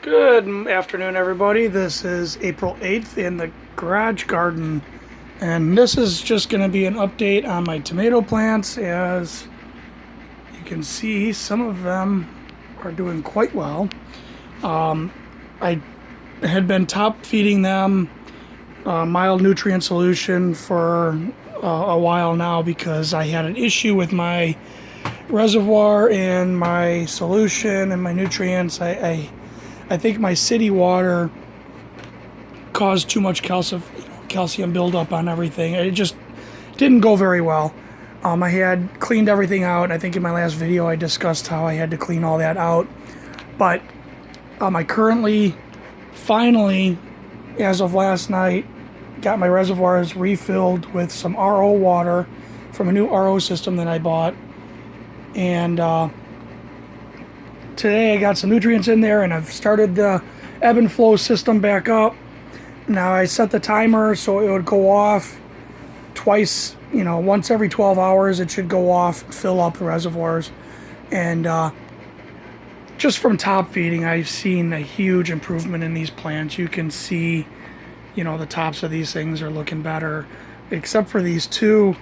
Good afternoon, everybody. This is April 8th in the garage garden, and this is just going to be an update on my tomato plants. As you can see, some of them are doing quite well. I had been top feeding them mild nutrient solution for a while now because I had an issue with my reservoir and my solution and my nutrients. I think my city water caused too much calcium buildup on everything. It just didn't go very well. I had cleaned everything out. I think in my last video I discussed how I had to clean all that out. But I currently, finally, as of last night, got my reservoirs refilled with some RO water from a new RO system that I bought. And today I got some nutrients in there, and I've started the ebb and flow system back up. Now I set the timer so it would go off twice, once every 12 hours it should go off and fill up the reservoirs. And just from top feeding, I've seen a huge improvement in these plants. You can see, the tops of these things are looking better, except for these two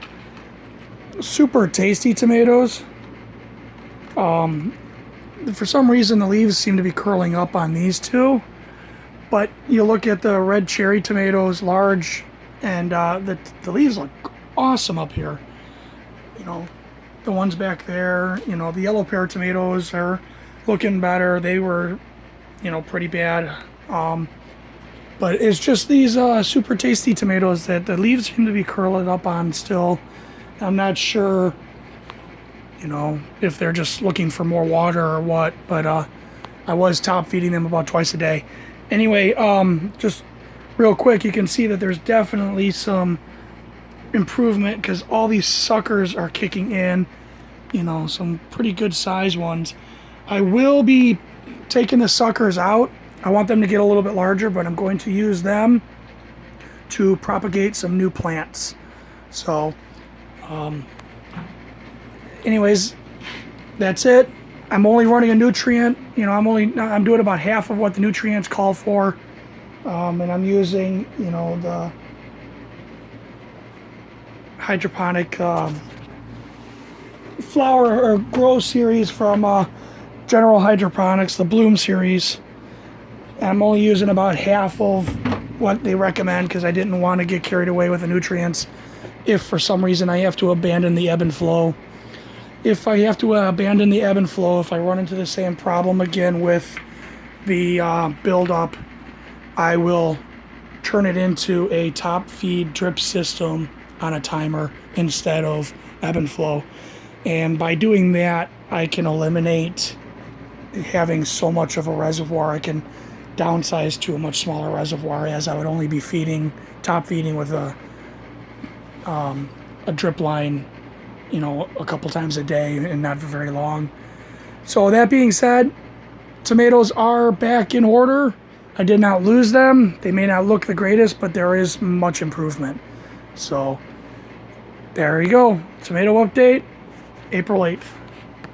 super tasty tomatoes. For some reason the leaves seem to be curling up on these two, but you look at the red cherry tomatoes, large, and the leaves look awesome up here. The ones back there, the yellow pear tomatoes are looking better. They were, pretty bad. But it's just these super tasty tomatoes that the leaves seem to be curling up on still. I'm not sure if they're just looking for more water or what, but I was top feeding them about twice a day. Anyway, just real quick, you can see that there's definitely some improvement because all these suckers are kicking in, some pretty good size ones. I will be taking the suckers out. I want them to get a little bit larger, but I'm going to use them to propagate some new plants. So, anyways, that's it. I'm only running a nutrient. I'm doing about half of what the nutrients call for, and I'm using the hydroponic flower or grow series from General Hydroponics, the Bloom series. And I'm only using about half of what they recommend because I didn't want to get carried away with the nutrients if for some reason I have to abandon the ebb and flow. If I have to abandon the ebb and flow, if I run into the same problem again with the buildup, I will turn it into a top feed drip system on a timer instead of ebb and flow. And by doing that, I can eliminate having so much of a reservoir. I can downsize to a much smaller reservoir, as I would only be top feeding with a drip line a couple times a day and not for very long. So that being said, tomatoes are back in order. I did not lose them. They may not look the greatest, but there is much improvement. So there you go. Tomato update, April 8th.